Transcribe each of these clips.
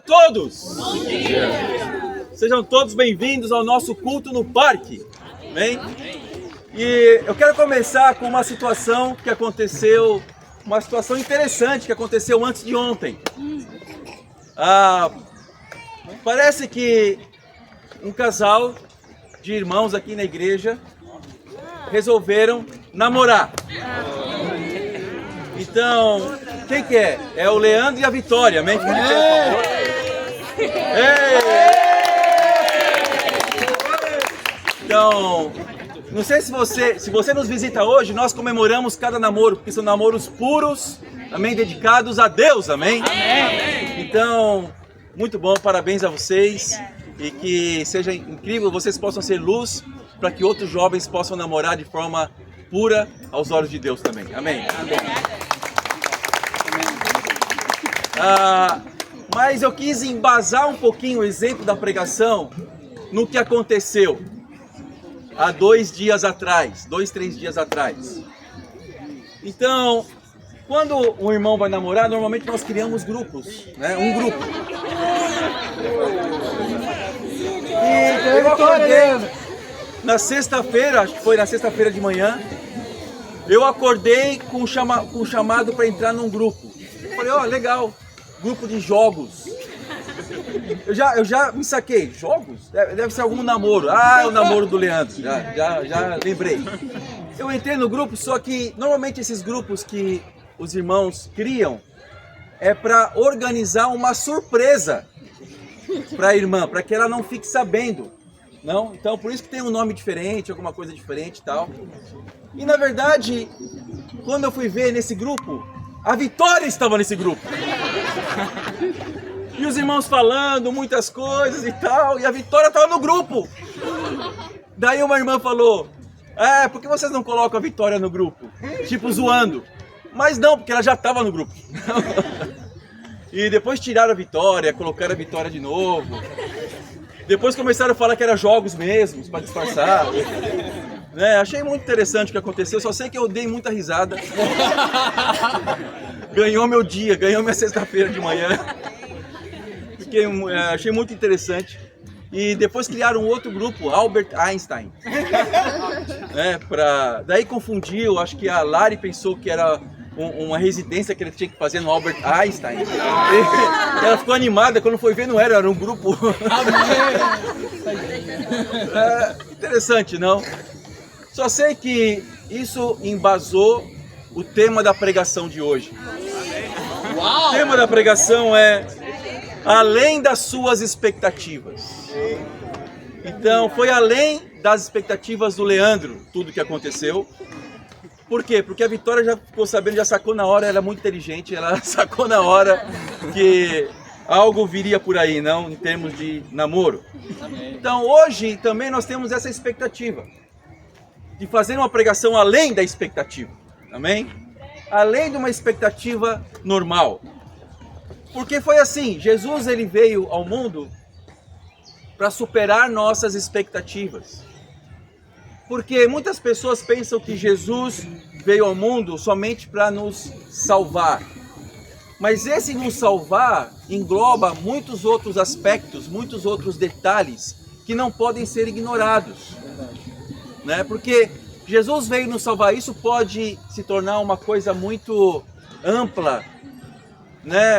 todos! Bom dia! Sejam todos bem-vindos ao nosso culto no parque. Amém? E eu quero começar com uma situação que aconteceu, uma situação interessante que aconteceu antes de ontem. Parece que um casal de irmãos aqui na igreja resolveram namorar. Então, quem que é? É o Leandro e a Vitória, amém? Então, não sei se você nos visita hoje, nós comemoramos cada namoro, porque são namoros puros, amém? Dedicados a Deus, amém? Então, muito bom, parabéns a vocês e que seja incrível, vocês possam ser luz para que outros jovens possam namorar de forma pura aos olhos de Deus também, amém? Mas eu quis embasar um pouquinho o exemplo da pregação no que aconteceu há 2 dias atrás, 2, 3 dias atrás. Então, quando um irmão vai namorar, normalmente nós criamos grupos, né? Um grupo. E eu acordei na sexta-feira, acho que foi na sexta-feira de manhã, eu acordei com um chamado para entrar num grupo. Falei, ó, legal, grupo de jogos. Eu já me saquei, jogos? Deve ser algum namoro. Ah, é o namoro do Leandro, já lembrei. Eu entrei no grupo, só que normalmente esses grupos que os irmãos criam é para organizar uma surpresa para a irmã, para que ela não fique sabendo. Não? Então por isso que tem um nome diferente, alguma coisa diferente e tal. E na verdade, quando eu fui ver nesse grupo, a Vitória estava nesse grupo. E os irmãos falando muitas coisas e tal, e a Vitória estava no grupo. Daí uma irmã falou, por que vocês não colocam a Vitória no grupo? Tipo zoando. Mas não, porque ela já estava no grupo. E depois tiraram a Vitória, colocaram a Vitória de novo. Depois começaram a falar que era jogos mesmo, para disfarçar. Achei muito interessante o que aconteceu, só sei que eu dei muita risada. Ganhou meu dia, ganhou minha sexta-feira de manhã. Achei muito interessante. E depois criaram um outro grupo, Albert Einstein. Daí confundiu, acho que a Lari pensou que era uma residência que ele tinha que fazer no Albert Einstein. Ela ficou animada, quando foi ver não era um grupo. Interessante, não? Só sei que isso embasou o tema da pregação de hoje. O tema da pregação é além das suas expectativas. Então foi além das expectativas do Leandro tudo que aconteceu. Por quê? Porque a Vitória já ficou sabendo, já sacou na hora, ela é muito inteligente, ela sacou na hora que algo viria por aí, não? Em termos de namoro. Então hoje também nós temos essa expectativa de fazer uma pregação além da expectativa, amém? Além de uma expectativa normal. Porque foi assim, Jesus ele veio ao mundo para superar nossas expectativas. Porque muitas pessoas pensam que Jesus veio ao mundo somente para nos salvar. Mas esse nos salvar engloba muitos outros aspectos, muitos outros detalhes que não podem ser ignorados. Porque Jesus veio nos salvar, isso pode se tornar uma coisa muito ampla,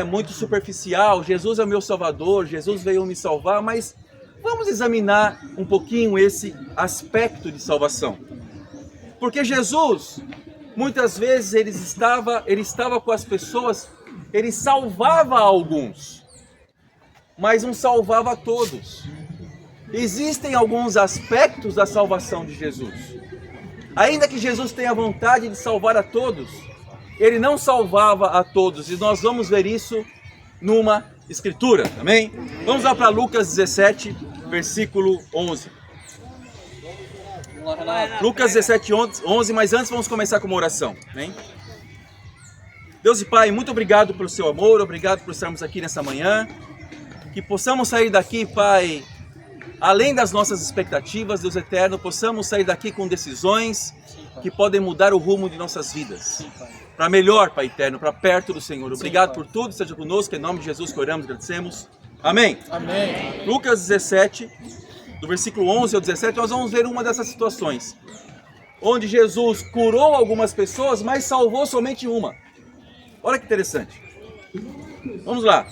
muito superficial. Jesus é o meu salvador, Jesus veio me salvar, mas vamos examinar um pouquinho esse aspecto de salvação. Porque Jesus, muitas vezes ele estava com as pessoas, ele salvava alguns, mas não salvava todos. Existem alguns aspectos da salvação de Jesus. Ainda que Jesus tenha vontade de salvar a todos, ele não salvava a todos. E nós vamos ver isso numa escritura, amém? Vamos lá para Lucas 17, versículo 11. Lucas 17, 11, mas antes vamos começar com uma oração, amém? Deus e Pai, muito obrigado pelo seu amor, obrigado por estarmos aqui nessa manhã. Que possamos sair daqui, Pai, além das nossas expectativas, Deus eterno, possamos sair daqui com decisões que podem mudar o rumo de nossas vidas. Para melhor, Pai eterno, para perto do Senhor. Obrigado por tudo, seja conosco, em nome de Jesus que oramos e agradecemos. Amém? Amém. Lucas 17, do versículo 11 ao 17, nós vamos ver uma dessas situações, onde Jesus curou algumas pessoas, mas salvou somente uma. Olha que interessante. Vamos lá.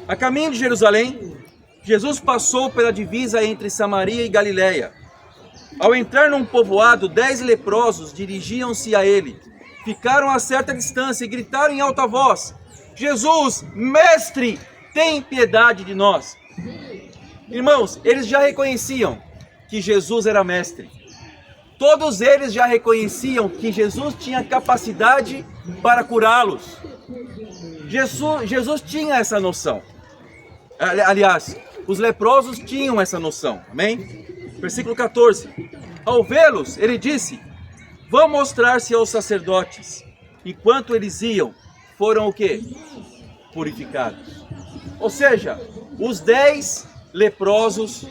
A caminho de Jerusalém, Jesus passou pela divisa entre Samaria e Galiléia. Ao entrar num povoado, 10 leprosos dirigiam-se a ele. Ficaram a certa distância e gritaram em alta voz: Jesus, mestre, tem piedade de nós. Irmãos, eles já reconheciam que Jesus era mestre. Todos eles já reconheciam que Jesus tinha capacidade para curá-los. Jesus tinha essa noção. Aliás, os leprosos tinham essa noção. Amém? Versículo 14. Ao vê-los, ele disse: vão mostrar-se aos sacerdotes. Enquanto eles iam, foram o quê? Purificados. Ou seja, os 10 leprosos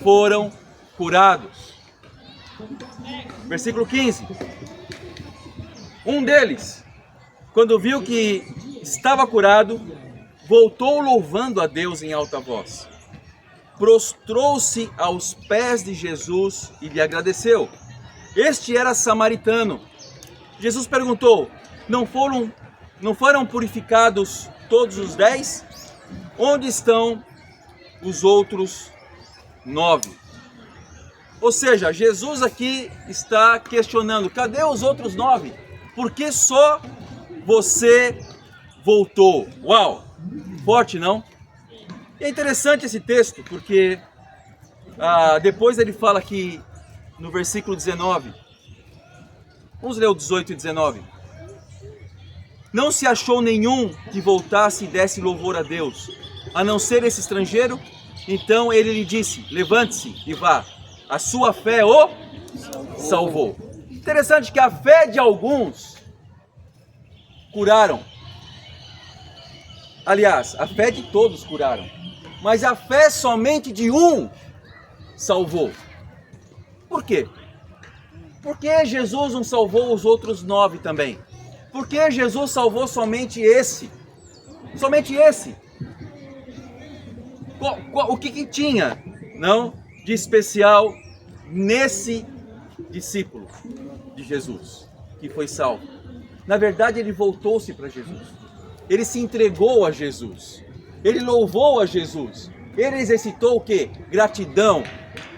foram curados. Versículo 15. Um deles, quando viu que estava curado, voltou louvando a Deus em alta voz. Prostrou-se aos pés de Jesus e lhe agradeceu. Este era samaritano. Jesus perguntou: não foram purificados todos os 10? Onde estão os outros 9? Ou seja, Jesus aqui está questionando: cadê os outros 9? Por que só você voltou? Uau! Forte, não? E é interessante esse texto, porque depois ele fala aqui no versículo 19. Vamos ler o 18 e 19. Não se achou nenhum que voltasse e desse louvor a Deus, a não ser esse estrangeiro. Então ele lhe disse: levante-se e vá, a sua fé o salvou. Interessante que a fé de alguns curaram. Aliás, a fé de todos curaram, mas a fé somente de um salvou. Por quê? Por que Jesus não salvou os outros 9 também? Por que Jesus salvou somente esse? Somente esse? O que tinha, não, de especial nesse discípulo de Jesus que foi salvo? Na verdade, ele voltou-se para Jesus. Ele se entregou a Jesus. Ele louvou a Jesus. Ele exercitou o quê? Gratidão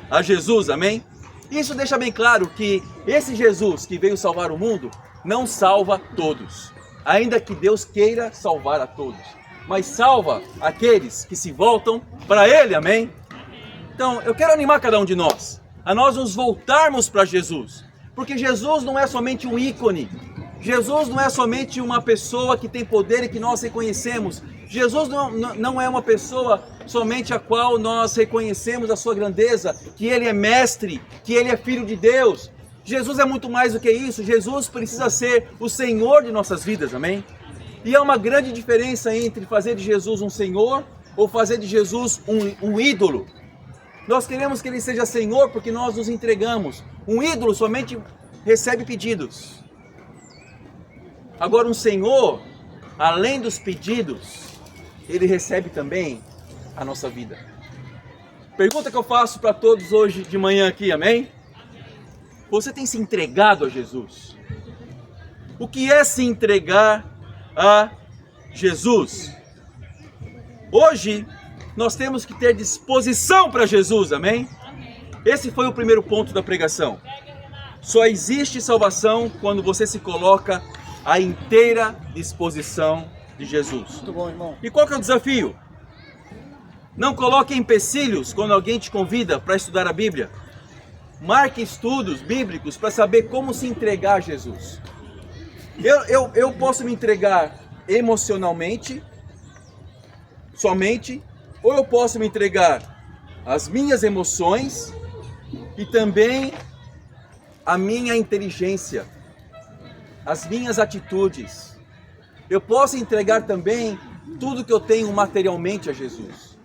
a Jesus, amém? Isso deixa bem claro que esse Jesus que veio salvar o mundo não salva todos, ainda que Deus queira salvar a todos, mas salva aqueles que se voltam para Ele, amém? Então, eu quero animar cada um de nós, a nós nos voltarmos para Jesus, porque Jesus não é somente um ícone, Jesus não é somente uma pessoa que tem poder e que nós reconhecemos. Jesus não é uma pessoa somente a qual nós reconhecemos a sua grandeza, que Ele é mestre, que Ele é filho de Deus. Jesus é muito mais do que isso. Jesus precisa ser o Senhor de nossas vidas, amém? E há uma grande diferença entre fazer de Jesus um Senhor ou fazer de Jesus um ídolo. Nós queremos que Ele seja Senhor porque nós nos entregamos. Um ídolo somente recebe pedidos. Agora um Senhor, além dos pedidos, Ele recebe também a nossa vida. Pergunta que eu faço para todos hoje de manhã aqui, amém? Você tem se entregado a Jesus? O que é se entregar a Jesus? Hoje, nós temos que ter disposição para Jesus, amém? Esse foi o primeiro ponto da pregação. Só existe salvação quando você se coloca à inteira disposição de Jesus. Muito bom, irmão. E qual que é o desafio? Não coloque empecilhos quando alguém te convida para estudar a Bíblia. Marque estudos bíblicos para saber como se entregar a Jesus. Eu posso me entregar emocionalmente, somente, ou eu posso me entregar às minhas emoções e também à minha inteligência, as minhas atitudes. Eu posso entregar também tudo que eu tenho materialmente a Jesus.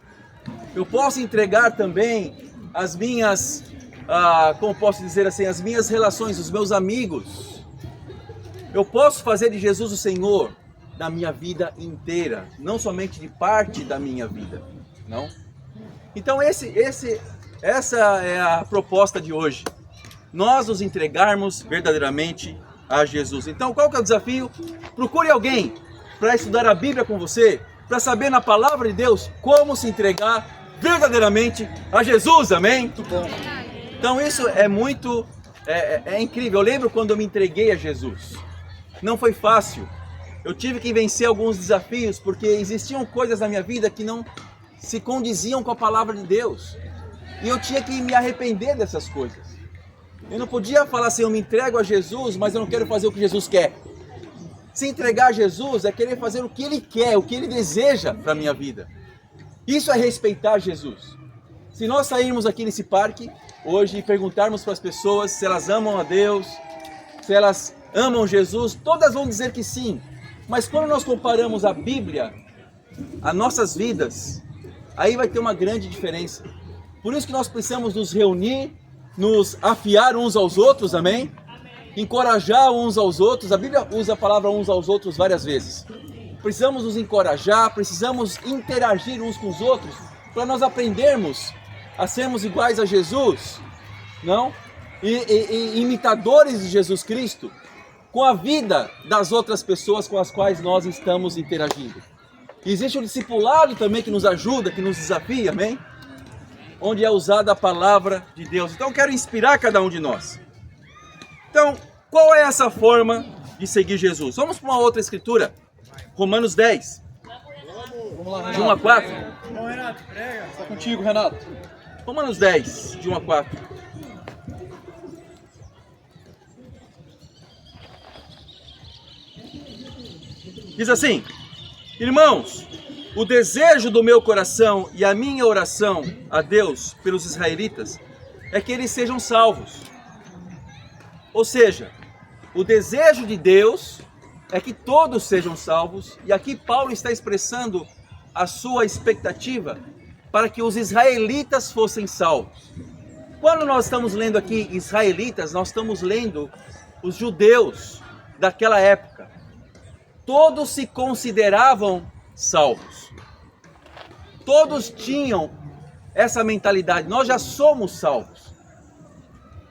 Eu posso entregar também as minhas, como posso dizer assim, as minhas relações, os meus amigos. Eu posso fazer de Jesus o Senhor, da minha vida inteira, não somente de parte da minha vida, não? Então essa é a proposta de hoje, nós nos entregarmos verdadeiramente a Jesus. Então qual que é o desafio? Procure alguém para estudar a Bíblia com você, para saber na palavra de Deus como se entregar verdadeiramente a Jesus, amém? Muito bom. Então isso é muito, é incrível. Eu lembro quando eu me entreguei a Jesus, não foi fácil, eu tive que vencer alguns desafios, porque existiam coisas na minha vida que não se condiziam com a palavra de Deus, e eu tinha que me arrepender dessas coisas. Eu não podia falar assim, eu me entrego a Jesus, mas eu não quero fazer o que Jesus quer. Se entregar a Jesus é querer fazer o que Ele quer, o que Ele deseja para a minha vida. Isso é respeitar Jesus. Se nós sairmos aqui nesse parque hoje e perguntarmos para as pessoas se elas amam a Deus, se elas amam Jesus, todas vão dizer que sim. Mas quando nós comparamos a Bíblia a nossas vidas, aí vai ter uma grande diferença. Por isso que nós precisamos nos reunir, nos afiar uns aos outros, amém? Encorajar uns aos outros. A Bíblia usa a palavra uns aos outros várias vezes. Precisamos nos encorajar, precisamos interagir uns com os outros para nós aprendermos a sermos iguais a Jesus, não? E imitadores de Jesus Cristo com a vida das outras pessoas com as quais nós estamos interagindo. Existe o discipulado também que nos ajuda, que nos desafia, amém? Onde é usada a palavra de Deus. Então eu quero inspirar cada um de nós. Então, qual é essa forma de seguir Jesus? Vamos para uma outra escritura. Romanos 10. Vamos lá, de 1 a 4. Bom, Renato, prega. Está contigo, Renato. Romanos 10, de 1 a 4. Diz assim: irmãos, o desejo do meu coração e a minha oração a Deus pelos israelitas é que eles sejam salvos. Ou seja, o desejo de Deus é que todos sejam salvos, e aqui Paulo está expressando a sua expectativa para que os israelitas fossem salvos. Quando nós estamos lendo aqui israelitas, nós estamos lendo os judeus daquela época. Todos se consideravam salvos. Todos tinham essa mentalidade, nós já somos salvos.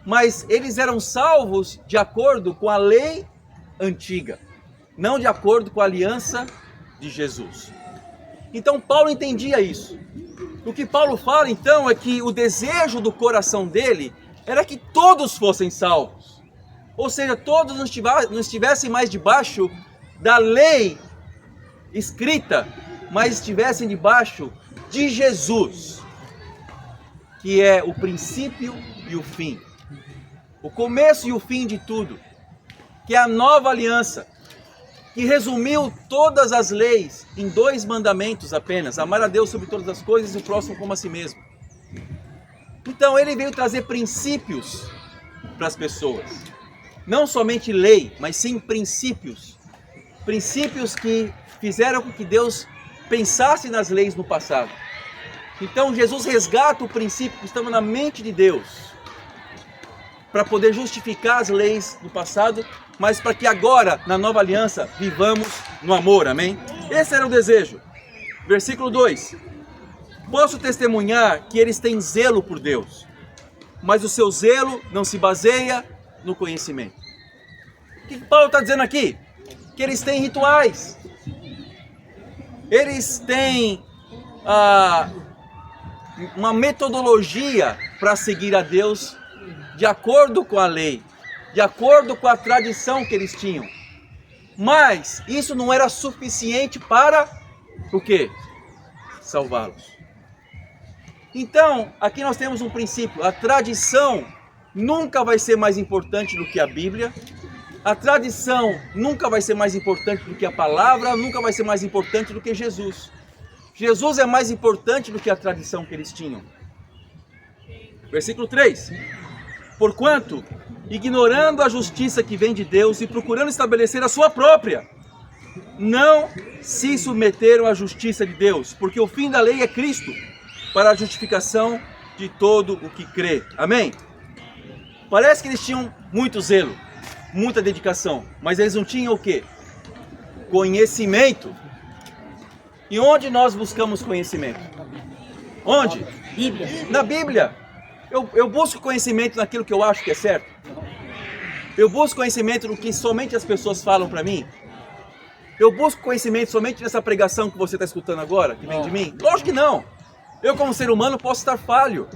Mas eles eram salvos de acordo com a lei antiga, não de acordo com a aliança de Jesus. Então Paulo entendia isso. O que Paulo fala então é que o desejo do coração dele era que todos fossem salvos. Ou seja, todos não estivessem mais debaixo da lei escrita, mas estivessem debaixo de Jesus, que é o princípio e o fim, o começo e o fim de tudo, que é a nova aliança, que resumiu todas as leis em 2 mandamentos apenas: amar a Deus sobre todas as coisas e o próximo como a si mesmo. Então ele veio trazer princípios para as pessoas, não somente lei, mas sim princípios, princípios que fizeram com que Deus pensasse nas leis no passado. Então Jesus resgata o princípio que estava na mente de Deus, para poder justificar as leis do passado, mas para que agora, na nova aliança, vivamos no amor, amém? Esse era o desejo. Versículo 2: posso testemunhar que eles têm zelo por Deus, mas o seu zelo não se baseia no conhecimento. O que Paulo está dizendo aqui? Que eles têm rituais, eles têm uma metodologia para seguir a Deus de acordo com a lei, de acordo com a tradição que eles tinham. Mas isso não era suficiente para o quê? Salvá-los. Então, aqui nós temos um princípio: a tradição nunca vai ser mais importante do que a Bíblia. A tradição nunca vai ser mais importante do que a palavra, nunca vai ser mais importante do que Jesus. Jesus é mais importante do que a tradição que eles tinham. Versículo 3: porquanto, ignorando a justiça que vem de Deus e procurando estabelecer a sua própria, não se submeteram à justiça de Deus, porque o fim da lei é Cristo, para a justificação de todo o que crê. Amém? Parece que eles tinham muito zelo, muita dedicação, mas eles não tinham o quê? conhecimento. E onde nós buscamos conhecimento? Onde? Bíblia. Na Bíblia. Eu busco conhecimento naquilo que eu acho que é certo. Eu busco conhecimento no que somente as pessoas falam para mim. Eu busco conhecimento somente nessa pregação que você está escutando agora, que vem de mim? Lógico que não. Eu, como ser humano, posso estar falho.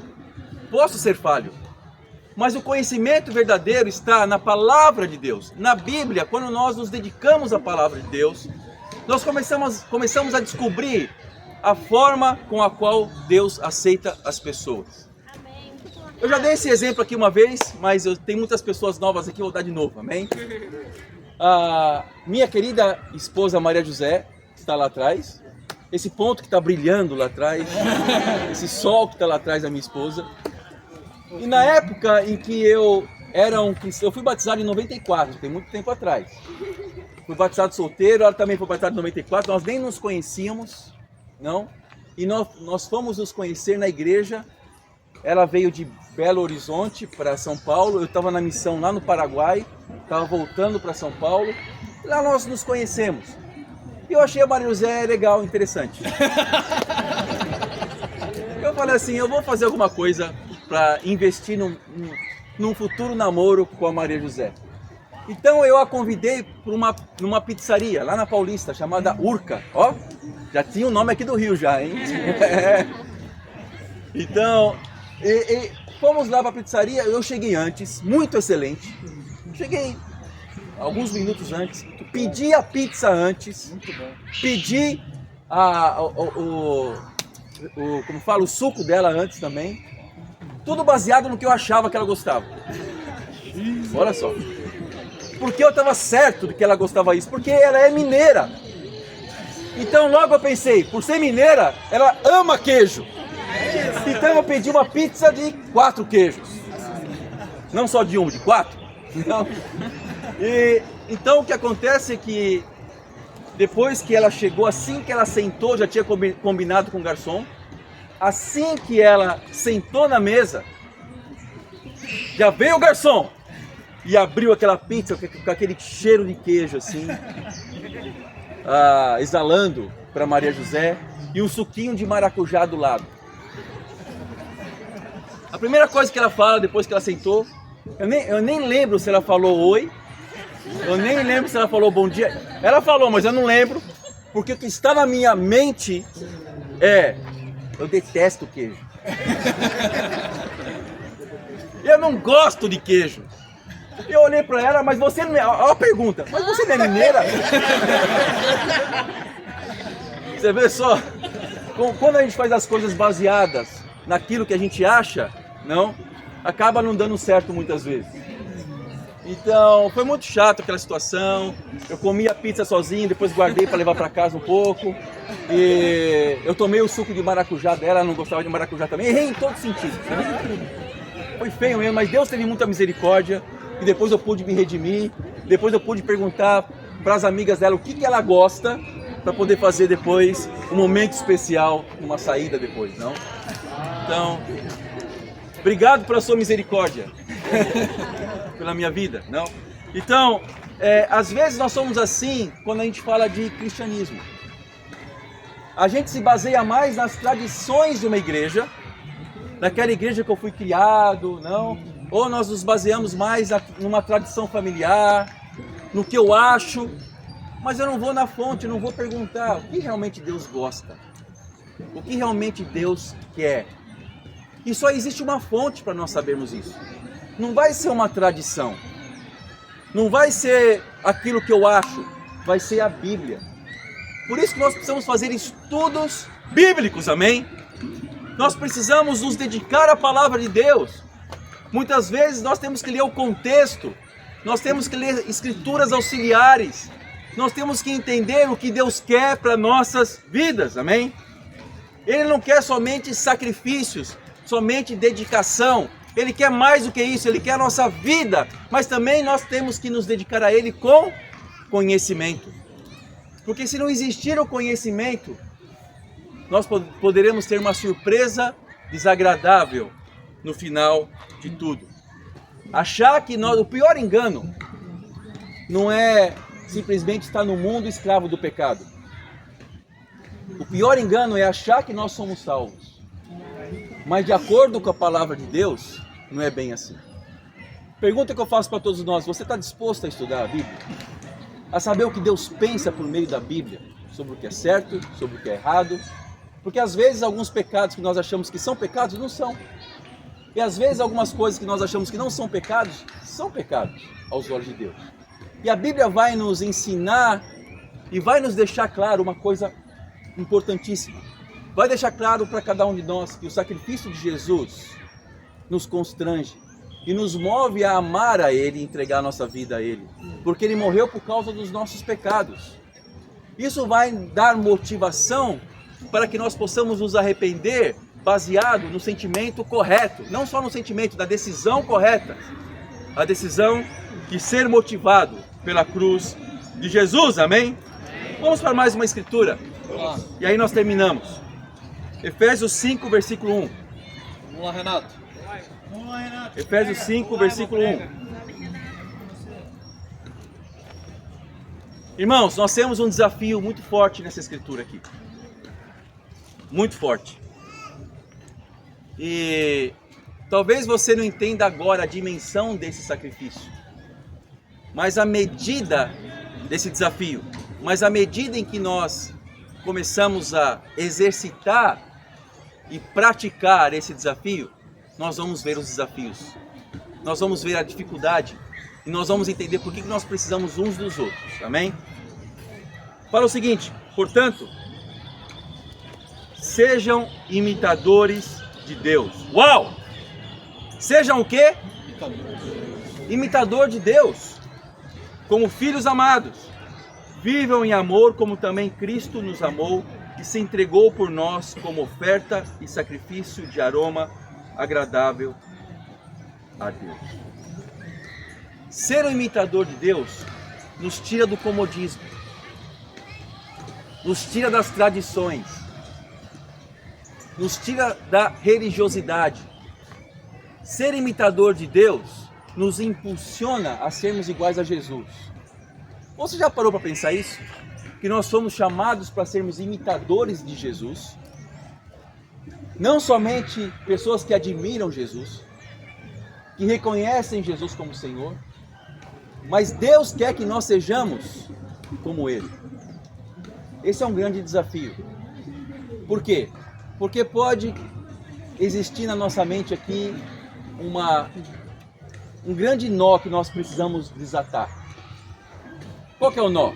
Posso ser falho. Mas o conhecimento verdadeiro está na palavra de Deus. Na Bíblia, quando nós nos dedicamos à palavra de Deus, nós começamos a descobrir a forma com a qual Deus aceita as pessoas. Eu já dei esse exemplo aqui uma vez, mas eu tenho muitas pessoas novas aqui, eu vou dar de novo, amém? A minha querida esposa Maria José, que está lá atrás, esse ponto que está brilhando lá atrás, esse sol que está lá atrás da minha esposa. E na época em que eu fui batizado em 94, tem muito tempo atrás. Fui batizado solteiro, ela também foi batizada em 94, nós nem nos conhecíamos, não? E nós fomos nos conhecer na igreja. Ela veio de Belo Horizonte para São Paulo, eu estava na missão lá no Paraguai, estava voltando para São Paulo, e lá nós nos conhecemos. E eu achei a Maria José legal, interessante. Eu falei assim, eu vou fazer alguma coisa para investir num futuro namoro com a Maria José. Então eu a convidei para numa pizzaria lá na Paulista, chamada Urca. Ó, já tinha o nome aqui do Rio já, hein? Então, fomos lá para a pizzaria, eu cheguei antes, muito excelente. Cheguei alguns minutos antes, pedi a pizza antes, pedi o suco dela antes também. Tudo baseado no que eu achava que ela gostava. Olha só. Porque eu estava certo de que ela gostava disso, porque ela é mineira. Então logo eu pensei, por ser mineira, ela ama queijo. Então eu pedi uma pizza de 4 queijos. Não só de 1, de 4. Então o que acontece é que depois que ela chegou, assim que ela sentou, já tinha combinado com o garçom. Assim que ela sentou na mesa, já veio o garçom e abriu aquela pizza com aquele cheiro de queijo assim, exalando para Maria José, e um suquinho de maracujá do lado. A primeira coisa que ela fala depois que ela sentou, eu nem lembro se ela falou oi, eu nem lembro se ela falou bom dia. Ela falou, mas eu não lembro, porque o que está na minha mente é: eu detesto queijo. Eu não gosto de queijo. Eu olhei para ela, mas você não é... Olha a pergunta, mas você não é mineira? Você vê só, quando a gente faz as coisas baseadas naquilo que a gente acha, não, acaba não dando certo muitas vezes. Então, foi muito chato aquela situação. Eu comi a pizza sozinho, depois guardei para levar para casa um pouco. E eu tomei o suco de maracujá dela, ela não gostava de maracujá também. Errei em todos os sentidos. Foi feio mesmo, mas Deus teve muita misericórdia. E depois eu pude me redimir. Depois eu pude perguntar para as amigas dela o que ela gosta, para poder fazer depois um momento especial, uma saída depois, não? Então, obrigado pela sua misericórdia. Pela minha vida, não? Então, às vezes nós somos assim quando a gente fala de cristianismo. A gente se baseia mais nas tradições de uma igreja, naquela igreja que eu fui criado, não? Ou nós nos baseamos mais numa tradição familiar, no que eu acho, mas eu não vou na fonte, eu não vou perguntar o que realmente Deus gosta, o que realmente Deus quer. E só existe uma fonte para nós sabermos isso. Não vai ser uma tradição, não vai ser aquilo que eu acho, vai ser a Bíblia. Por isso que nós precisamos fazer estudos bíblicos, amém? Nós precisamos nos dedicar à palavra de Deus. Muitas vezes nós temos que ler o contexto, nós temos que ler escrituras auxiliares, nós temos que entender o que Deus quer para nossas vidas, amém? Ele não quer somente sacrifícios, somente dedicação. Ele quer mais do que isso, Ele quer a nossa vida, mas também nós temos que nos dedicar a Ele com conhecimento. Porque se não existir o conhecimento, nós poderemos ter uma surpresa desagradável no final de tudo. Achar que o pior engano não é simplesmente está no mundo escravo do pecado. O pior engano é achar que nós somos salvos. Mas de acordo com a palavra de Deus, não é bem assim. Pergunta que eu faço para todos nós: você está disposto a estudar a Bíblia? A saber o que Deus pensa por meio da Bíblia? Sobre o que é certo, sobre o que é errado? Porque às vezes alguns pecados que nós achamos que são pecados, não são. E às vezes algumas coisas que nós achamos que não são pecados aos olhos de Deus. E a Bíblia vai nos ensinar e vai nos deixar claro uma coisa importantíssima. Vai deixar claro para cada um de nós que o sacrifício de Jesus nos constrange e nos move a amar a Ele e entregar a nossa vida a Ele. Porque Ele morreu por causa dos nossos pecados. Isso vai dar motivação para que nós possamos nos arrepender baseado no sentimento correto. Não só no sentimento, da decisão correta. A decisão de ser motivado pela cruz de Jesus, amém? Vamos para mais uma escritura. E aí nós terminamos. Efésios 5, versículo 1. Vamos lá, Renato. Efésios 5, versículo 1. Irmãos, nós temos um desafio muito forte nessa escritura aqui. Muito forte. E talvez você não entenda agora a dimensão desse sacrifício. Mas a medida desse desafio, mas a medida em que nós começamos a exercitar e praticar esse desafio, nós vamos ver os desafios. Nós vamos ver a dificuldade. E nós vamos entender por que nós precisamos uns dos outros. Amém? Fala o seguinte: portanto, sejam imitadores de Deus. Uau! Sejam o quê? Imitador de Deus. Como filhos amados. Vivam em amor como também Cristo nos amou e se entregou por nós como oferta e sacrifício de aroma agradável a Deus. Ser um imitador de Deus nos tira do comodismo, nos tira das tradições, nos tira da religiosidade. Ser imitador de Deus nos impulsiona a sermos iguais a Jesus. Você já parou para pensar isso? Que nós somos chamados para sermos imitadores de Jesus? Não somente pessoas que admiram Jesus, que reconhecem Jesus como Senhor, mas Deus quer que nós sejamos como Ele. Esse é um grande desafio. Por quê? Porque pode existir na nossa mente aqui um grande nó que nós precisamos desatar. Qual que é o nó?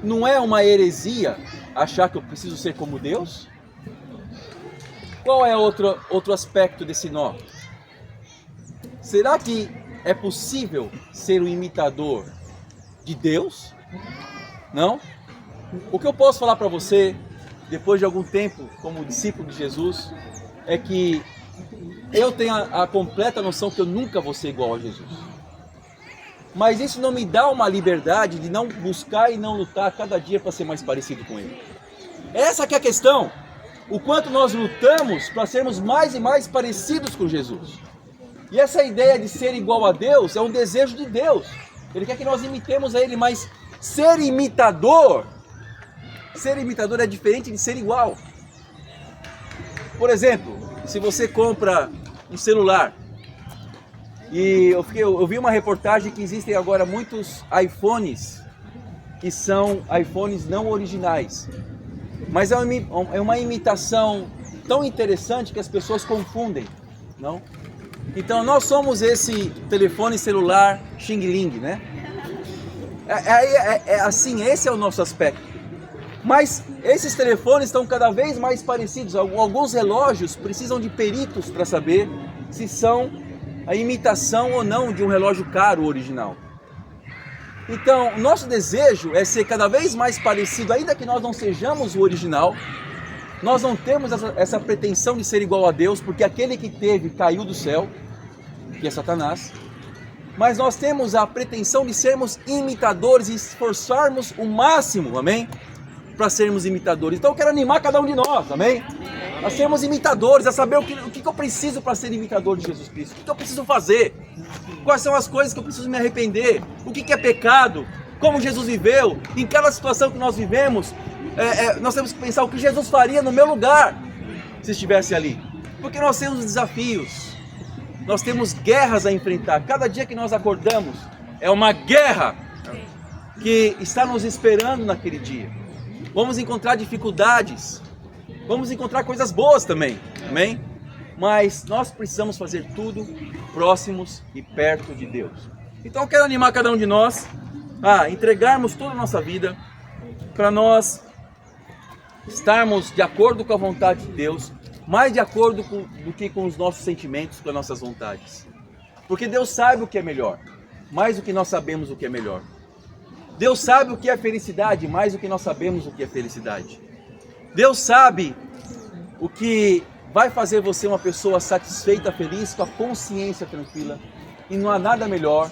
Não é uma heresia achar que eu preciso ser como Deus? Qual é outro aspecto desse nó? Será que é possível ser um imitador de Deus? Não? O que eu posso falar para você, depois de algum tempo como discípulo de Jesus, é que eu tenho a completa noção que eu nunca vou ser igual a Jesus. Mas isso não me dá uma liberdade de não buscar e não lutar cada dia para ser mais parecido com Ele. Essa que é a questão. O quanto nós lutamos para sermos mais e mais parecidos com Jesus. E essa ideia de ser igual a Deus é um desejo de Deus. Ele quer que nós imitemos a Ele, mas ser imitador é diferente de ser igual. Por exemplo, se você compra um celular, e eu vi uma reportagem que existem agora muitos iPhones que são iPhones não originais, mas é uma imitação tão interessante que as pessoas confundem, não? Então nós somos esse telefone celular Xing Ling, né? Assim, esse é o nosso aspecto. Mas esses telefones estão cada vez mais parecidos. Alguns relógios precisam de peritos para saber se são a imitação ou não de um relógio caro original. Então, o nosso desejo é ser cada vez mais parecido, ainda que nós não sejamos o original. Nós não temos essa pretensão de ser igual a Deus, porque aquele que teve caiu do céu, que é Satanás. Mas nós temos a pretensão de sermos imitadores e esforçarmos o máximo, amém? Para sermos imitadores. Então eu quero animar cada um de nós, amém? A sermos imitadores, a saber o que eu preciso para ser imitador de Jesus Cristo. O que eu preciso fazer? Quais são as coisas que eu preciso me arrepender? O que é pecado? como Jesus viveu. Em cada situação que nós vivemos, nós temos que pensar o que Jesus faria no meu lugar, se estivesse ali. Porque nós temos desafios, nós temos guerras a enfrentar. Cada dia que nós acordamos é uma guerra que está nos esperando naquele dia. Vamos encontrar dificuldades, vamos encontrar coisas boas também, amém? Mas nós precisamos fazer tudo próximos e perto de Deus. Então eu quero animar cada um de nós a entregarmos toda a nossa vida para nós estarmos de acordo com a vontade de Deus, mais de acordo do que com os nossos sentimentos, com as nossas vontades. Porque Deus sabe o que é melhor, mais do que nós sabemos o que é melhor. Deus sabe o que é felicidade, mais do que nós sabemos o que é felicidade. Deus sabe o que vai fazer você uma pessoa satisfeita, feliz, com a consciência tranquila. E não há nada melhor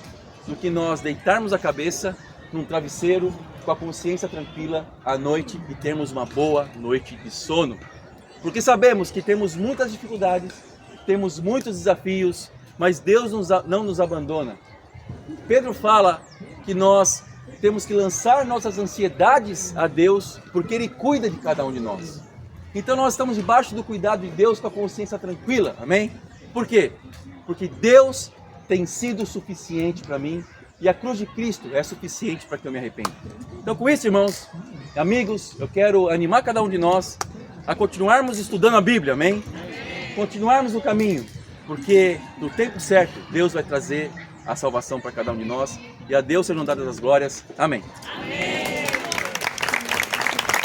do que nós deitarmos a cabeça num travesseiro com a consciência tranquila à noite e termos uma boa noite de sono. Porque sabemos que temos muitas dificuldades, temos muitos desafios, mas Deus não nos abandona. Pedro fala que nós temos que lançar nossas ansiedades a Deus, porque Ele cuida de cada um de nós. Então nós estamos debaixo do cuidado de Deus com a consciência tranquila, amém? Por quê? Porque Deus tem sido suficiente para mim e a cruz de Cristo é suficiente para que eu me arrependa. Então com isso, irmãos, amigos, eu quero animar cada um de nós a continuarmos estudando a Bíblia, amém? Continuarmos no caminho, porque no tempo certo Deus vai trazer a salvação para cada um de nós, e a Deus sejam dadas as glórias, amém.